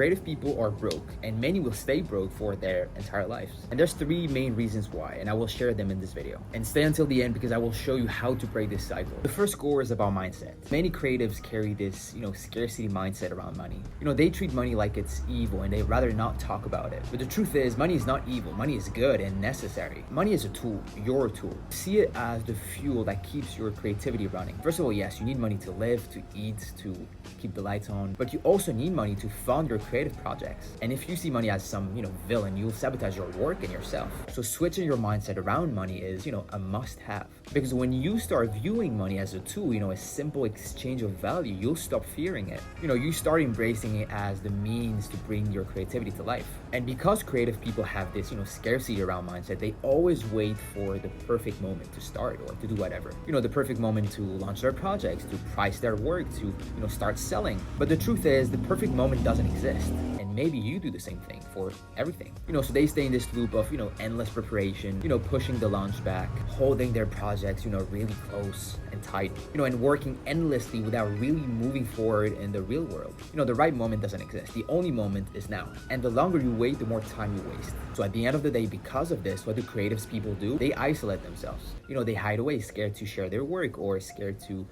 creative people are broke, and many will stay broke for their entire lives. And there's three main reasons why, and I will share them in this video. And stay until the end because I will show you how to break this cycle. The first core is about mindset. Many creatives carry this, scarcity mindset around money. They treat money like it's evil and they rather not talk about it. But the truth is, money is not evil. Money is good and necessary. Money is a tool, your tool. See it as the fuel that keeps your creativity running. First of all, yes, you need money to live, to eat, to keep the lights on, but you also need money to fund your creative projects. And if you see money as some, villain, you'll sabotage your work and yourself. So switching your mindset around money is, a must-have. Because when you start viewing money as a tool, a simple exchange of value, you'll stop fearing it. You start embracing it as the means to bring your creativity to life. And because creative people have this, scarcity around mindset, they always wait for the perfect moment to start or to do whatever. The perfect moment to launch their projects, to price their work, to, start selling. But the truth is, the perfect moment doesn't exist. And maybe you do the same thing for everything. So they stay in this loop of, endless preparation, pushing the launch back, holding their projects, really close and tight, and working endlessly without really moving forward in the real world. The right moment doesn't exist. The only moment is now. And the longer you wait, the more time you waste. So at the end of the day, because of this, what do creatives people do? They isolate themselves. They hide away, scared to share their work or scared to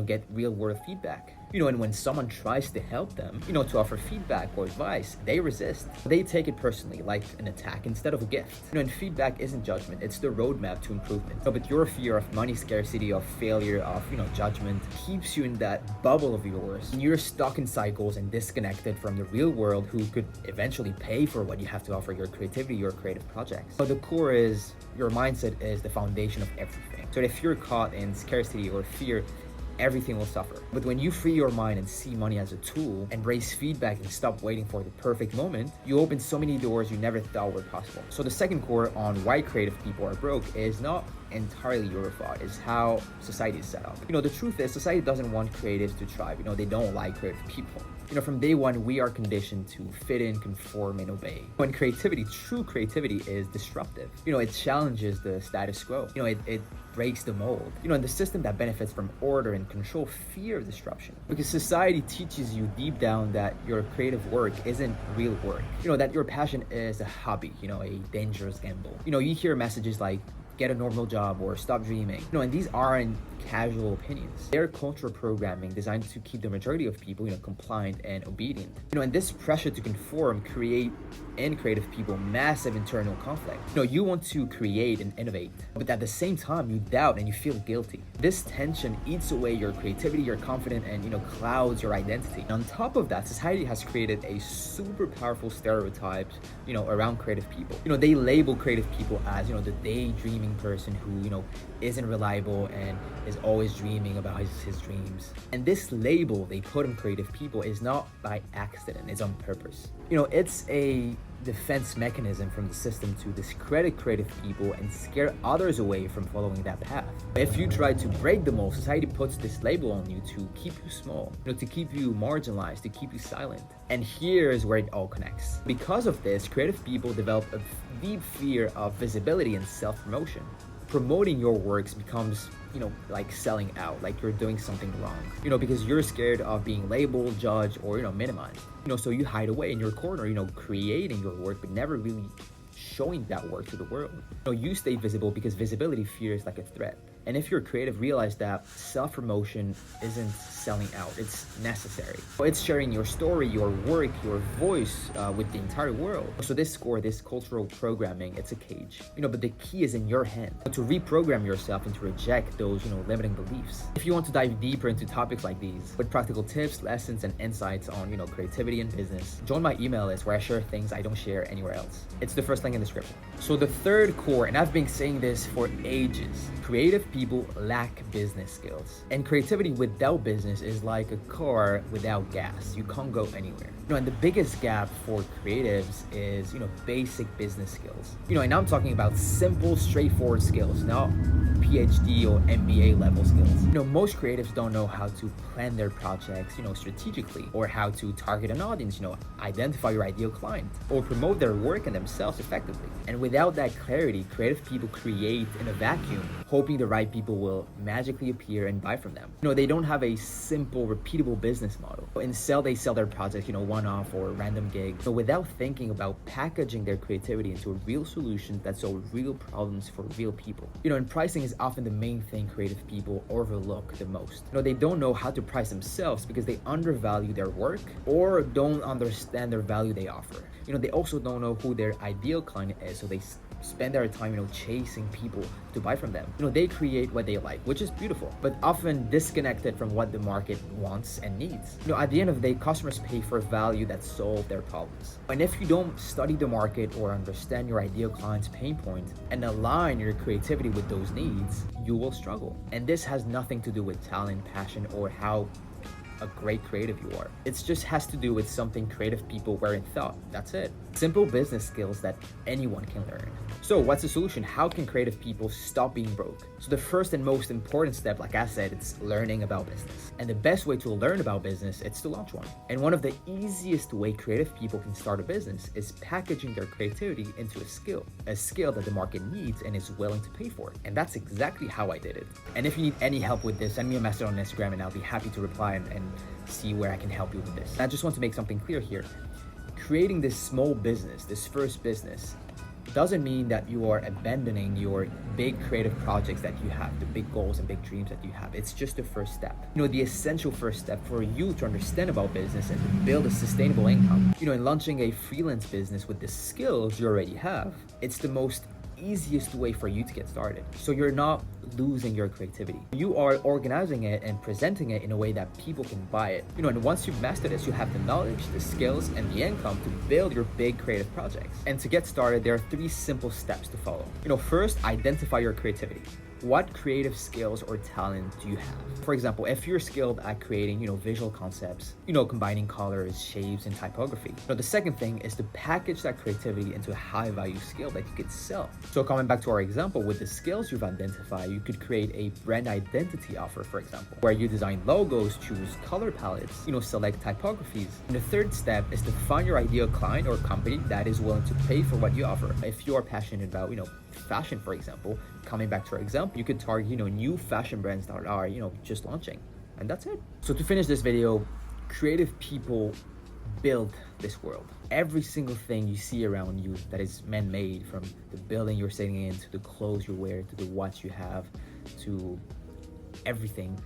get real world feedback. And when someone tries to help them, to offer feedback or advice, they resist. They take it personally, like an attack instead of a gift. And feedback isn't judgment, it's the roadmap to improvement. But your fear of money scarcity, of failure, of, judgment keeps you in that bubble of yours. And you're stuck in cycles and disconnected from the real world who could eventually pay for what you have to offer your creativity, your creative projects. But the core is, your mindset is the foundation of everything. So if you're caught in scarcity or fear, everything will suffer. But when you free your mind and see money as a tool, embrace feedback and stop waiting for the perfect moment, you open so many doors you never thought were possible. So the second core on why creative people are broke is not entirely your fault, it's how society is set up. The truth is, society doesn't want creatives to thrive. They don't like creative people. From day one, we are conditioned to fit in, conform, and obey. When creativity, true creativity, is disruptive. It challenges the status quo. It breaks the mold. And the system that benefits from order and control fear disruption. Because society teaches you deep down that your creative work isn't real work. That your passion is a hobby, a dangerous gamble. You hear messages like, get a normal job or stop dreaming. And these aren't casual opinions. They're cultural programming designed to keep the majority of people, compliant and obedient. And this pressure to conform create in creative people massive internal conflict. You want to create and innovate, but at the same time you doubt and you feel guilty. This tension eats away your creativity, your confidence, and clouds your identity. And on top of that, society has created a super powerful stereotype, around creative people. They label creative people as, the daydreaming person who, isn't reliable and is always dreaming about his dreams. And this label they put on creative people is not by accident, it's on purpose. It's a defense mechanism from the system to discredit creative people and scare others away from following that path. If you try to break the mold, society puts this label on you to keep you small, to keep you marginalized, to keep you silent. And here's where it all connects. Because of this, creative people develop a deep fear of visibility and self-promotion. Promoting your works becomes, like selling out, like you're doing something wrong, because you're scared of being labeled, judged, or, minimized. So you hide away in your corner, creating your work, but never really showing that work to the world. You stay visible because visibility feels like a threat. And if you're creative, realize that self-promotion isn't selling out, it's necessary. It's sharing your story, your work, your voice with the entire world. So this cultural programming, it's a cage, but the key is in your hand to reprogram yourself and to reject those, limiting beliefs. If you want to dive deeper into topics like these with practical tips, lessons, and insights on, creativity and business, join my email list where I share things I don't share anywhere else. It's the first link in the description. So the third core, and I've been saying this for ages, creative people lack business skills. And creativity without business is like a car without gas. You can't go anywhere. And the biggest gap for creatives is, basic business skills. And I'm talking about simple, straightforward skills, not PhD or MBA level skills. Most creatives don't know how to plan their projects, strategically, or how to target an audience, identify your ideal client, or promote their work and themselves effectively. And without that clarity, creative people create in a vacuum, hoping the right people will magically appear and buy from them. They don't have a simple, repeatable business model. Instead, they sell their projects, one-off or random gigs, but without thinking about packaging their creativity into a real solution that solve real problems for real people. And pricing is often the main thing creative people overlook the most. They don't know how to price themselves because they undervalue their work or don't understand their value they offer. They also don't know who their ideal client is, so they spend their time, chasing people to buy from them. They create what they like, which is beautiful, but often disconnected from what the market wants and needs. At the end of the day, customers pay for value that solve their problems. And if you don't study the market or understand your ideal client's pain point and align your creativity with those needs, you will struggle. And this has nothing to do with talent, passion, or how a great creative you are. It just has to do with something creative people weren't thought. That's it. Simple business skills that anyone can learn. So what's the solution? How can creative people stop being broke? So the first and most important step, like I said, it's learning about business. And the best way to learn about business is to launch one. And one of the easiest way creative people can start a business is packaging their creativity into a skill that the market needs and is willing to pay for. And that's exactly how I did it. And if you need any help with this, send me a message on Instagram and I'll be happy to reply and see where I can help you with this. And I just want to make something clear here. Creating this small business, this first business, doesn't mean that you are abandoning your big creative projects that you have, the big goals and big dreams that you have. It's just the first step. The essential first step for you to understand about business and to build a sustainable income. In launching a freelance business with the skills you already have, it's the most easiest way for you to get started. So you're not losing your creativity. You are organizing it and presenting it in a way that people can buy it. And once you've mastered this, you have the knowledge, the skills, and the income to build your big creative projects. And to get started, there are 3 simple steps to follow. First, identify your creativity. What creative skills or talent do you have? For example, if you're skilled at creating, visual concepts, combining colors, shapes, and typography. The second thing is to package that creativity into a high value skill that you could sell. So coming back to our example, with the skills you've identified, you could create a brand identity offer, for example, where you design logos, choose color palettes, select typographies. And the third step is to find your ideal client or company that is willing to pay for what you offer. If you are passionate about, fashion, for example, coming back to our example, you could target, new fashion brands that are, just launching. And that's it. So to finish this video, creative people build this world. Every single thing you see around you that is man-made, from the building you're sitting in, to the clothes you wear, to the watch you have, to everything,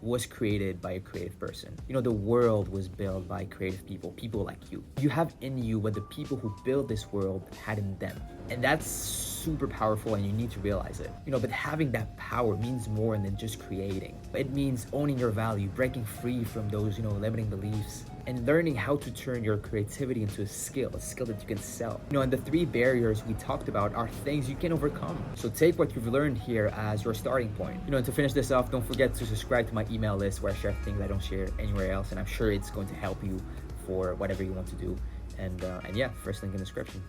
was created by a creative person. The world was built by creative people like you. You have in you what the people who built this world had in them. And that's super powerful and you need to realize it. But having that power means more than just creating. It means owning your value, breaking free from those, limiting beliefs, and learning how to turn your creativity into a skill that you can sell. And the 3 barriers we talked about are things you can overcome. So take what you've learned here as your starting point. And to finish this off, don't forget to subscribe to my email list where I share things I don't share anywhere else. And I'm sure it's going to help you for whatever you want to do. And yeah, first link in the description.